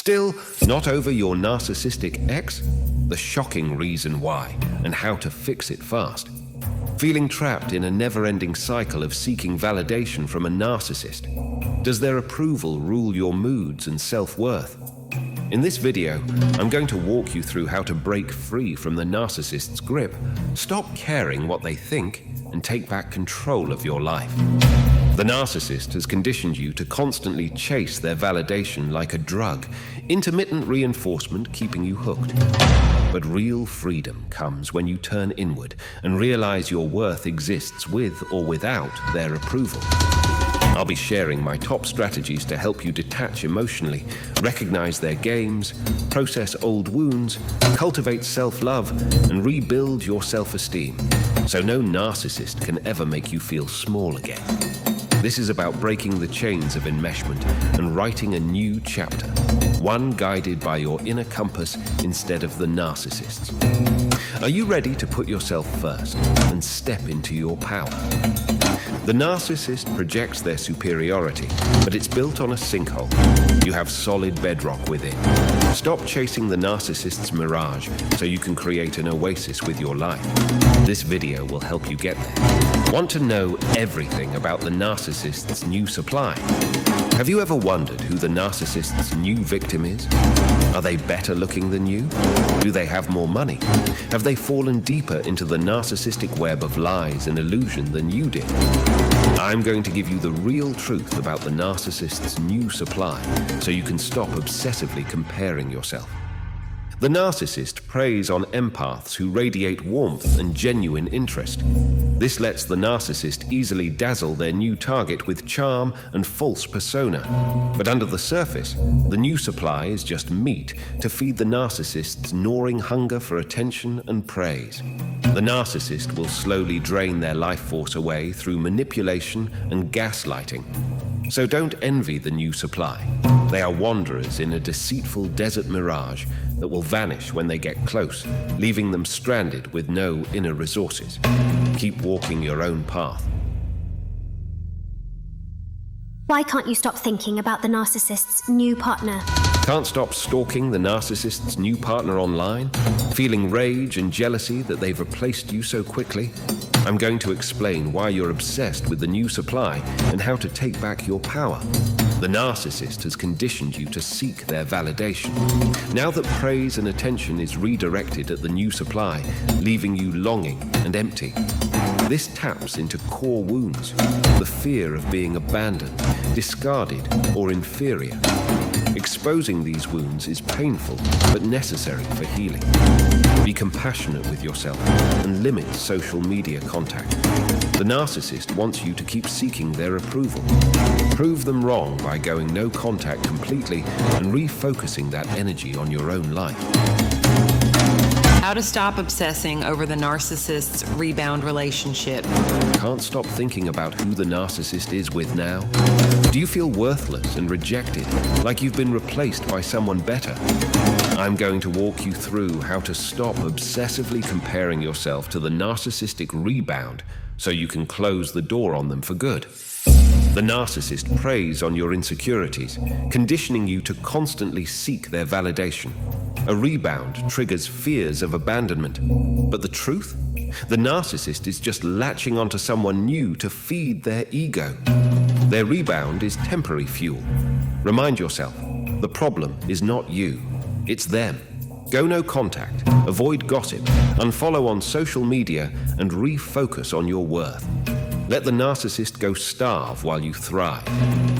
Still not over your narcissistic ex? The shocking reason why, and how to fix it fast. Feeling trapped in a never-ending cycle of seeking validation from a narcissist? Does their approval rule your moods and self-worth? In this video, I'm going to walk you through how to break free from the narcissist's grip, stop caring what they think, and take back control of your life. The narcissist has conditioned you to constantly chase their validation like a drug, intermittent reinforcement keeping you hooked. But real freedom comes when you turn inward and realize your worth exists with or without their approval. I'll be sharing my top strategies to help you detach emotionally, recognize their games, process old wounds, cultivate self-love, and rebuild your self-esteem, so no narcissist can ever make you feel small again. This is about breaking the chains of enmeshment and writing a new chapter, one guided by your inner compass instead of the narcissist's. Are you ready to put yourself first and step into your power? The narcissist projects their superiority, but it's built on a sinkhole. You have solid bedrock within. Stop chasing the narcissist's mirage so you can create an oasis with your life. This video will help you get there. Want to know everything about the narcissist's new supply? Have you ever wondered who the narcissist's new victim is? Are they better looking than you? Do they have more money? Have they fallen deeper into the narcissistic web of lies and illusion than you did? I'm going to give you the real truth about the narcissist's new supply so you can stop obsessively comparing yourself. The narcissist preys on empaths who radiate warmth and genuine interest. This lets the narcissist easily dazzle their new target with charm and false persona. But under the surface, the new supply is just meat to feed the narcissist's gnawing hunger for attention and praise. The narcissist will slowly drain their life force away through manipulation and gaslighting. So don't envy the new supply. They are wanderers in a deceitful desert mirage that will vanish when they get close, leaving them stranded with no inner resources. Keep walking your own path. Why can't you stop thinking about the narcissist's new partner? Can't stop stalking the narcissist's new partner online? Feeling rage and jealousy that they've replaced you so quickly? I'm going to explain why you're obsessed with the new supply and how to take back your power. The narcissist has conditioned you to seek their validation. Now that praise and attention is redirected at the new supply, leaving you longing and empty. This taps into core wounds, the fear of being abandoned, discarded, or inferior. Exposing these wounds is painful, but necessary for healing. Be compassionate with yourself and limit social media contact. The narcissist wants you to keep seeking their approval. Prove them wrong by going no contact completely and refocusing that energy on your own life. How to stop obsessing over the narcissist's rebound relationship. Can't stop thinking about who the narcissist is with now? Do you feel worthless and rejected, like you've been replaced by someone better? I'm going to walk you through how to stop obsessively comparing yourself to the narcissistic rebound so you can close the door on them for good. The narcissist preys on your insecurities, conditioning you to constantly seek their validation. A rebound triggers fears of abandonment. But the truth? The narcissist is just latching onto someone new to feed their ego. Their rebound is temporary fuel. Remind yourself, the problem is not you, it's them. Go no contact, avoid gossip, unfollow on social media, and refocus on your worth. Let the narcissist go starve while you thrive.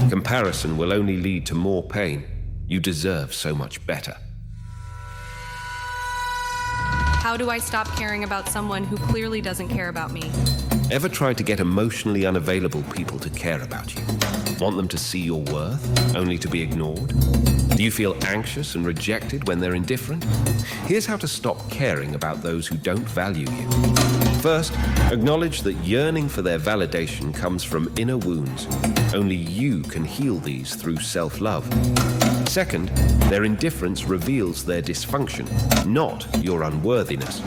Comparison will only lead to more pain. You deserve so much better. How do I stop caring about someone who clearly doesn't care about me? Ever tried to get emotionally unavailable people to care about you? Want them to see your worth, only to be ignored? Do you feel anxious and rejected when they're indifferent? Here's how to stop caring about those who don't value you. First, acknowledge that yearning for their validation comes from inner wounds. Only you can heal these through self-love. Second, their indifference reveals their dysfunction, not your unworthiness.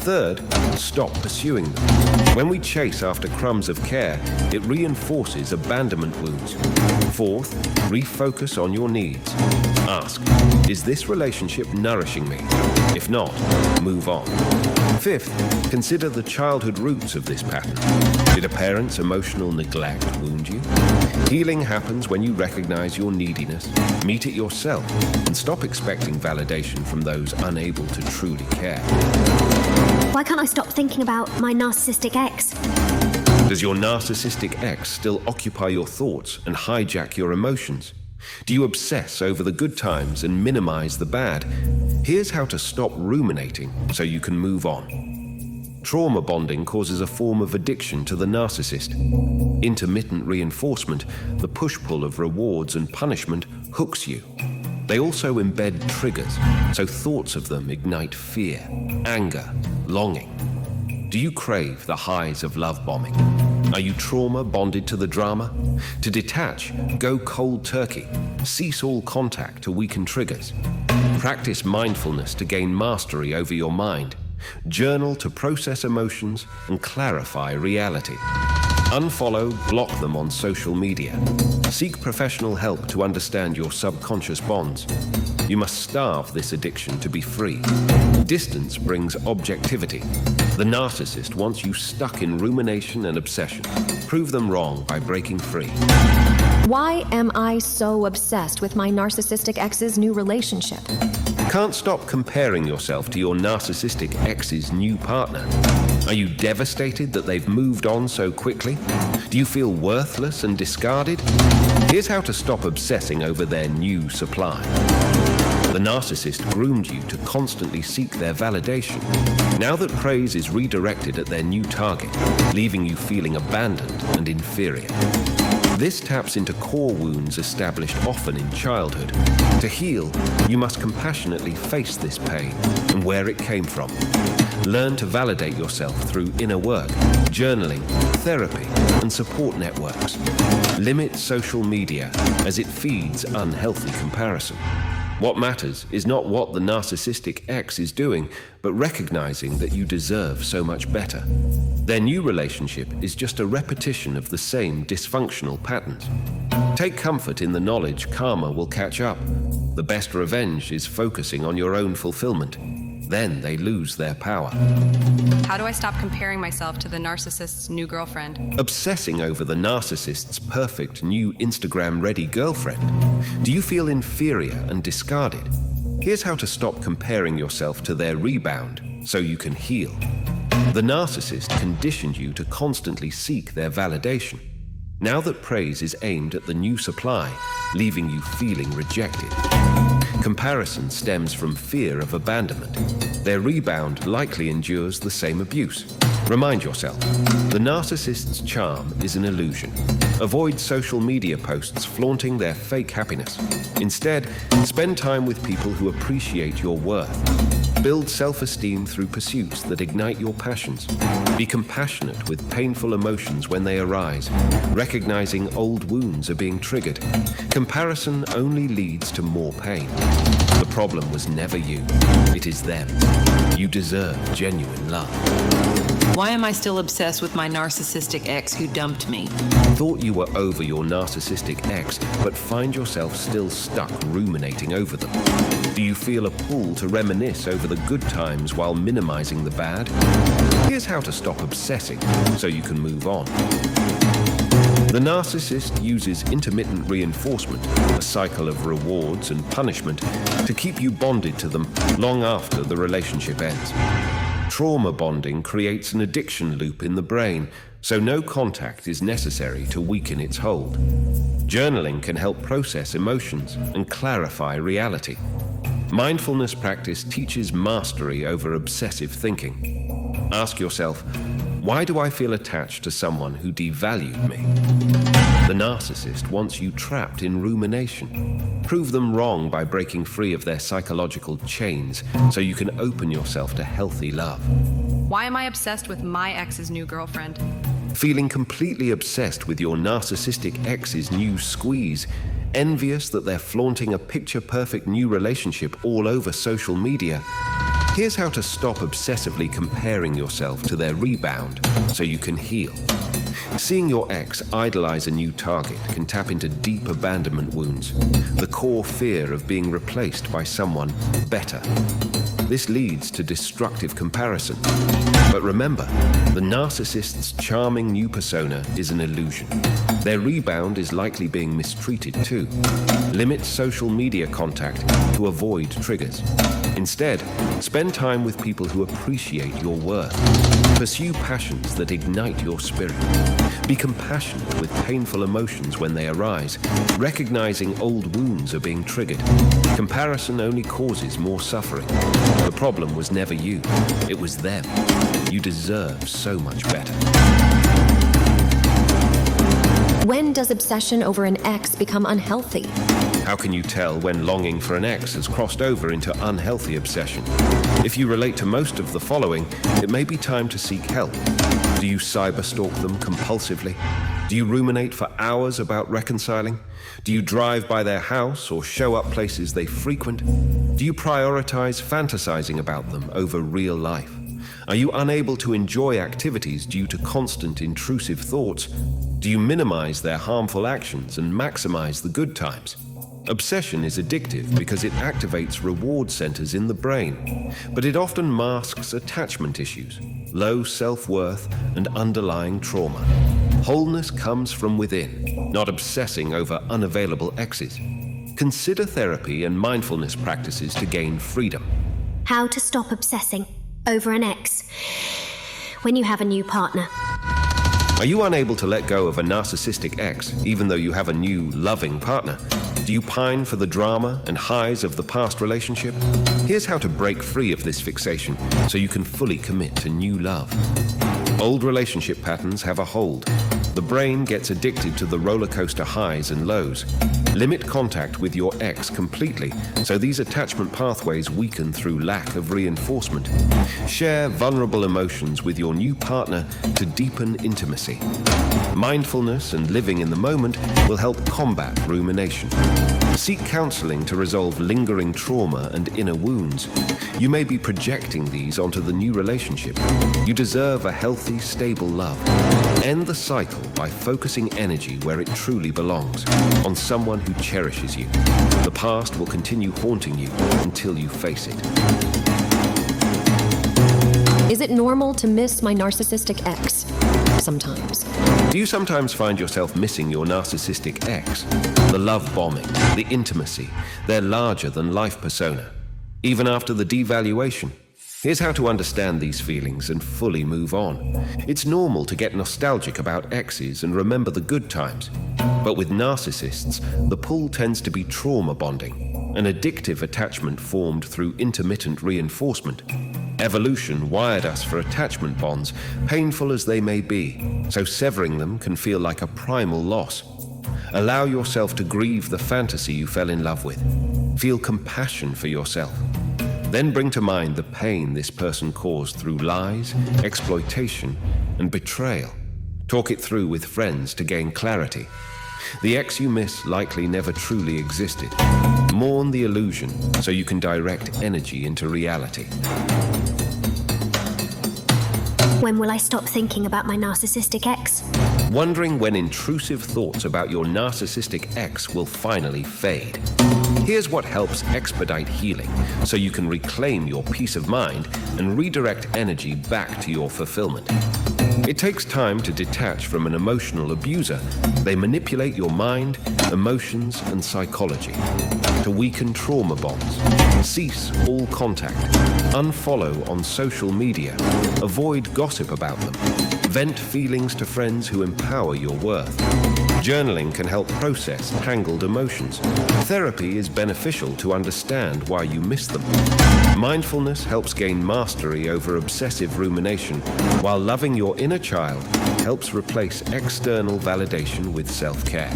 Third, stop pursuing them. When we chase after crumbs of care, it reinforces abandonment wounds. Fourth, refocus on your needs. Ask, is this relationship nourishing me? If not, move on. Fifth, consider the childhood roots of this pattern. Did a parent's emotional neglect wound you? Healing happens when you recognize your neediness, meet it yourself, and stop expecting validation from those unable to truly care. Why can't I stop thinking about my narcissistic ex? Does your narcissistic ex still occupy your thoughts and hijack your emotions? Do you obsess over the good times and minimize the bad? Here's how to stop ruminating so you can move on. Trauma bonding causes a form of addiction to the narcissist. Intermittent reinforcement, the push-pull of rewards and punishment, hooks you. They also embed triggers, so thoughts of them ignite fear, anger, longing. Do you crave the highs of love bombing? Are you trauma bonded to the drama? To detach, go cold turkey. Cease all contact to weaken triggers. Practice mindfulness to gain mastery over your mind. Journal to process emotions and clarify reality. Unfollow, block them on social media. Seek professional help to understand your subconscious bonds. You must starve this addiction to be free. Distance brings objectivity. The narcissist wants you stuck in rumination and obsession. Prove them wrong by breaking free. Why am I so obsessed with my narcissistic ex's new relationship? Can't stop comparing yourself to your narcissistic ex's new partner. Are you devastated that they've moved on so quickly? Do you feel worthless and discarded? Here's how to stop obsessing over their new supply. The narcissist groomed you to constantly seek their validation. Now that praise is redirected at their new target, leaving you feeling abandoned and inferior. This taps into core wounds established often in childhood. To heal, you must compassionately face this pain and where it came from. Learn to validate yourself through inner work, journaling, therapy, and support networks. Limit social media as it feeds unhealthy comparison. What matters is not what the narcissistic ex is doing, but recognizing that you deserve so much better. Their new relationship is just a repetition of the same dysfunctional patterns. Take comfort in the knowledge karma will catch up. The best revenge is focusing on your own fulfillment. Then they lose their power. How do I stop comparing myself to the narcissist's new girlfriend? Obsessing over the narcissist's perfect new Instagram-ready girlfriend. Do you feel inferior and discarded? Here's how to stop comparing yourself to their rebound so you can heal. The narcissist conditioned you to constantly seek their validation. Now that praise is aimed at the new supply, leaving you feeling rejected. Comparison stems from fear of abandonment. Their rebound likely endures the same abuse. Remind yourself, the narcissist's charm is an illusion. Avoid social media posts flaunting their fake happiness. Instead, spend time with people who appreciate your worth. Build self-esteem through pursuits that ignite your passions. Be compassionate with painful emotions when they arise, recognizing old wounds are being triggered. Comparison only leads to more pain. The problem was never you. It is them. You deserve genuine love. Why am I still obsessed with my narcissistic ex who dumped me? Thought you were over your narcissistic ex, but find yourself still stuck ruminating over them. Do you feel a pull to reminisce over the good times while minimizing the bad? Here's how to stop obsessing so you can move on. The narcissist uses intermittent reinforcement, a cycle of rewards and punishment, to keep you bonded to them long after the relationship ends. Trauma bonding creates an addiction loop in the brain, so no contact is necessary to weaken its hold. Journaling can help process emotions and clarify reality. Mindfulness practice teaches mastery over obsessive thinking. Ask yourself, why do I feel attached to someone who devalued me? The narcissist wants you trapped in rumination. Prove them wrong by breaking free of their psychological chains so you can open yourself to healthy love. Why am I obsessed with my ex's new girlfriend? Feeling completely obsessed with your narcissistic ex's new squeeze, envious that they're flaunting a picture-perfect new relationship all over social media. Here's how to stop obsessively comparing yourself to their rebound so you can heal. Seeing your ex idolize a new target can tap into deep abandonment wounds, the core fear of being replaced by someone better. This leads to destructive comparison. But remember, the narcissist's charming new persona is an illusion. Their rebound is likely being mistreated too. Limit social media contact to avoid triggers. Instead, spend time with people who appreciate your worth. Pursue passions that ignite your spirit. Be compassionate with painful emotions when they arise, recognizing old wounds are being triggered. Comparison only causes more suffering. The problem was never you, it was them. You deserve so much better. When does obsession over an ex become unhealthy? How can you tell when longing for an ex has crossed over into unhealthy obsession? If you relate to most of the following, it may be time to seek help. Do you cyberstalk them compulsively? Do you ruminate for hours about reconciling? Do you drive by their house or show up places they frequent? Do you prioritize fantasizing about them over real life? Are you unable to enjoy activities due to constant intrusive thoughts? Do you minimize their harmful actions and maximize the good times? Obsession is addictive because it activates reward centers in the brain, but it often masks attachment issues, low self-worth, and underlying trauma. Wholeness comes from within, not obsessing over unavailable exes. Consider therapy and mindfulness practices to gain freedom. How to stop obsessing over an ex when you have a new partner. Are you unable to let go of a narcissistic ex, even though you have a new, loving partner? Do you pine for the drama and highs of the past relationship? Here's how to break free of this fixation so you can fully commit to new love. Old relationship patterns have a hold. The brain gets addicted to the roller coaster highs and lows. Limit contact with your ex completely, so these attachment pathways weaken through lack of reinforcement. Share vulnerable emotions with your new partner to deepen intimacy. Mindfulness and living in the moment will help combat rumination. Seek counseling to resolve lingering trauma and inner wounds. You may be projecting these onto the new relationship. You deserve a healthy, stable love. End the cycle by focusing energy where it truly belongs, on someone who cherishes you. The past will continue haunting you until you face it. Is it normal to miss my narcissistic ex? Sometimes. Do you sometimes find yourself missing your narcissistic ex? The love bombing, the intimacy, their larger-than-life persona. Even after the devaluation? Here's how to understand these feelings and fully move on. It's normal to get nostalgic about exes and remember the good times. But with narcissists, the pull tends to be trauma bonding, an addictive attachment formed through intermittent reinforcement. Evolution wired us for attachment bonds, painful as they may be, so severing them can feel like a primal loss. Allow yourself to grieve the fantasy you fell in love with. Feel compassion for yourself. Then bring to mind the pain this person caused through lies, exploitation, and betrayal. Talk it through with friends to gain clarity. The ex you miss likely never truly existed. Mourn the illusion so you can direct energy into reality. When will I stop thinking about my narcissistic ex? Wondering when intrusive thoughts about your narcissistic ex will finally fade. Here's what helps expedite healing so you can reclaim your peace of mind and redirect energy back to your fulfillment. It takes time to detach from an emotional abuser. They manipulate your mind, emotions, and psychology. To weaken trauma bonds, cease all contact, unfollow on social media, avoid gossip about them, vent feelings to friends who empower your worth. Journaling can help process tangled emotions. Therapy is beneficial to understand why you miss them. Mindfulness helps gain mastery over obsessive rumination, while loving your inner child helps replace external validation with self-care.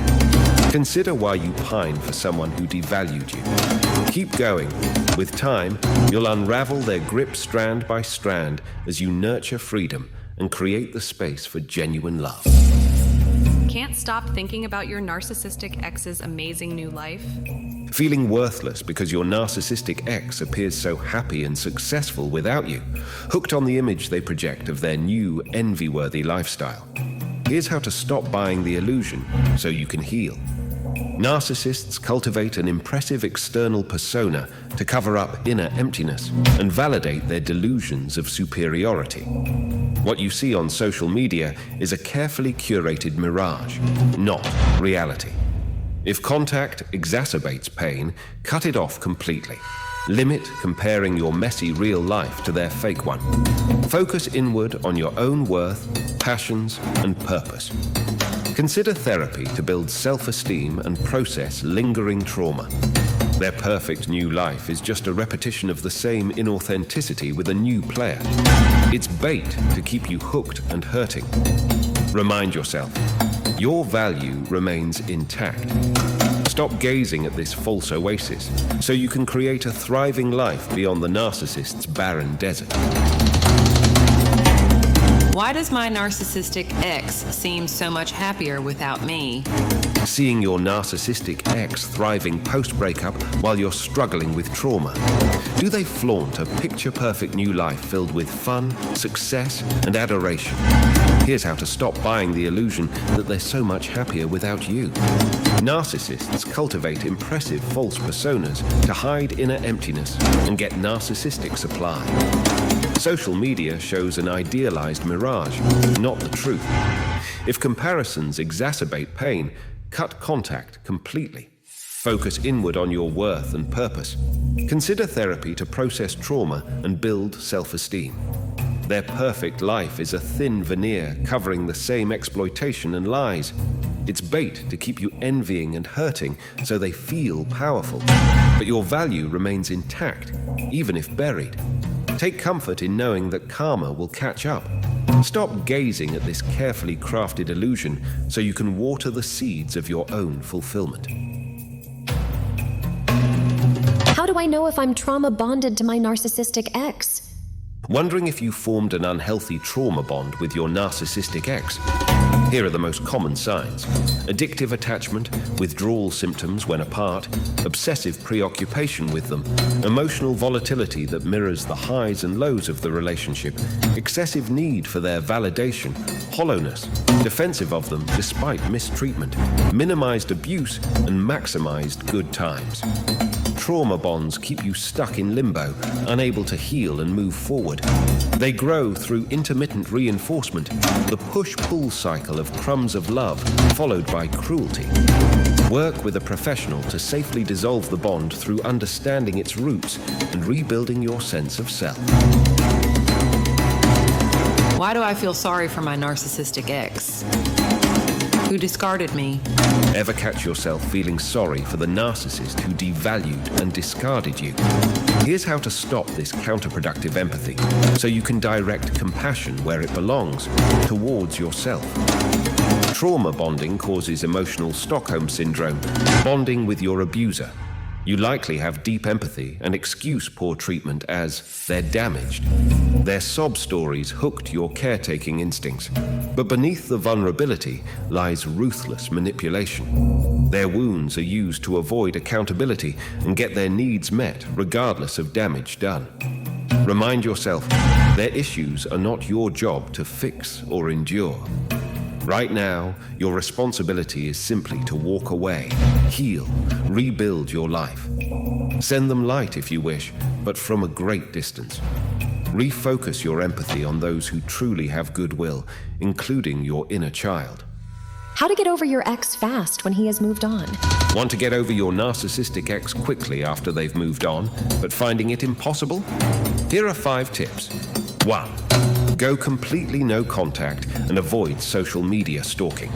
Consider why you pine for someone who devalued you. Keep going. With time, you'll unravel their grip strand by strand as you nurture freedom and create the space for genuine love. Can't stop thinking about your narcissistic ex's amazing new life? Feeling worthless because your narcissistic ex appears so happy and successful without you, hooked on the image they project of their new, envy-worthy lifestyle. Here's how to stop buying the illusion so you can heal. Narcissists cultivate an impressive external persona to cover up inner emptiness and validate their delusions of superiority. What you see on social media is a carefully curated mirage, not reality. If contact exacerbates pain, cut it off completely. Limit comparing your messy real life to their fake one. Focus inward on your own worth, passions, and purpose. Consider therapy to build self-esteem and process lingering trauma. Their perfect new life is just a repetition of the same inauthenticity with a new player. It's bait to keep you hooked and hurting. Remind yourself, your value remains intact. Stop gazing at this false oasis so you can create a thriving life beyond the narcissist's barren desert. Why does my narcissistic ex seem so much happier without me? Seeing your narcissistic ex thriving post-breakup while you're struggling with trauma. Do they flaunt a picture-perfect new life filled with fun, success, and adoration? Here's how to stop buying the illusion that they're so much happier without you. Narcissists cultivate impressive false personas to hide inner emptiness and get narcissistic supply. Social media shows an idealized mirage, not the truth. If comparisons exacerbate pain, cut contact completely. Focus inward on your worth and purpose. Consider therapy to process trauma and build self-esteem. Their perfect life is a thin veneer covering the same exploitation and lies. It's bait to keep you envying and hurting so they feel powerful. But your value remains intact, even if buried. Take comfort in knowing that karma will catch up. Stop gazing at this carefully crafted illusion so you can water the seeds of your own fulfillment. How do I know if I'm trauma bonded to my narcissistic ex? Wondering if you formed an unhealthy trauma bond with your narcissistic ex? Here are the most common signs: addictive attachment, withdrawal symptoms when apart, obsessive preoccupation with them, emotional volatility that mirrors the highs and lows of the relationship, excessive need for their validation, hollowness, defensive of them despite mistreatment, minimized abuse, and maximized good times. Trauma bonds keep you stuck in limbo, unable to heal and move forward. They grow through intermittent reinforcement, the push-pull cycle of crumbs of love, followed by cruelty. Work with a professional to safely dissolve the bond through understanding its roots and rebuilding your sense of self. Why do I feel sorry for my narcissistic ex? Who discarded me? Ever catch yourself feeling sorry for the narcissist who devalued and discarded you? Here's how to stop this counterproductive empathy so you can direct compassion where it belongs, towards yourself. Trauma bonding causes emotional Stockholm syndrome, bonding with your abuser. You likely have deep empathy and excuse poor treatment as they're damaged. Their sob stories hooked your caretaking instincts. But beneath the vulnerability lies ruthless manipulation. Their wounds are used to avoid accountability and get their needs met regardless of damage done. Remind yourself, their issues are not your job to fix or endure. Right now, your responsibility is simply to walk away, heal, rebuild your life. Send them light if you wish, but from a great distance. Refocus your empathy on those who truly have goodwill, including your inner child. How to get over your ex fast when he has moved on? Want to get over your narcissistic ex quickly after they've moved on, but finding it impossible? Here are 5 tips. 1. Go completely no contact and avoid social media stalking.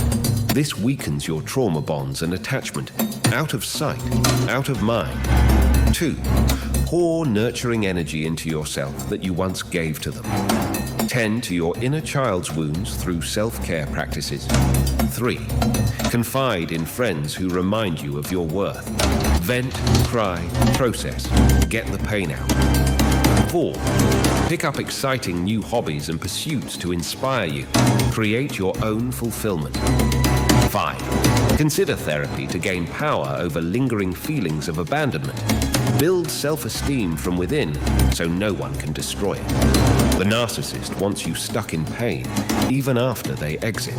This weakens your trauma bonds and attachment. Out of sight, out of mind. 2. Pour nurturing energy into yourself that you once gave to them. Tend to your inner child's wounds through self-care practices. 3. Confide in friends who remind you of your worth. Vent, cry, process. Get the pain out. 4. Pick up exciting new hobbies and pursuits to inspire you. Create your own fulfillment. 5. Consider therapy to gain power over lingering feelings of abandonment. Build self-esteem from within so no one can destroy it. The narcissist wants you stuck in pain, even after they exit.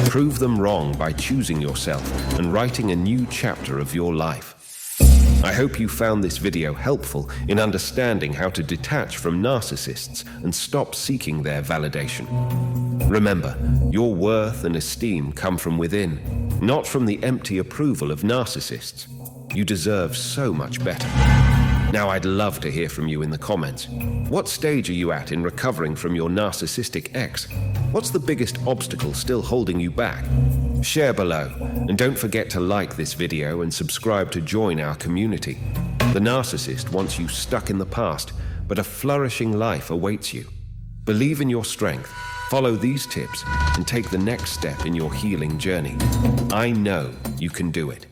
Prove them wrong by choosing yourself and writing a new chapter of your life. I hope you found this video helpful in understanding how to detach from narcissists and stop seeking their validation. Remember, your worth and esteem come from within, not from the empty approval of narcissists. You deserve so much better. Now, I'd love to hear from you in the comments. What stage are you at in recovering from your narcissistic ex? What's the biggest obstacle still holding you back? Share below, and don't forget to like this video and subscribe to join our community. The narcissist wants you stuck in the past, but a flourishing life awaits you. Believe in your strength, follow these tips, and take the next step in your healing journey. I know you can do it.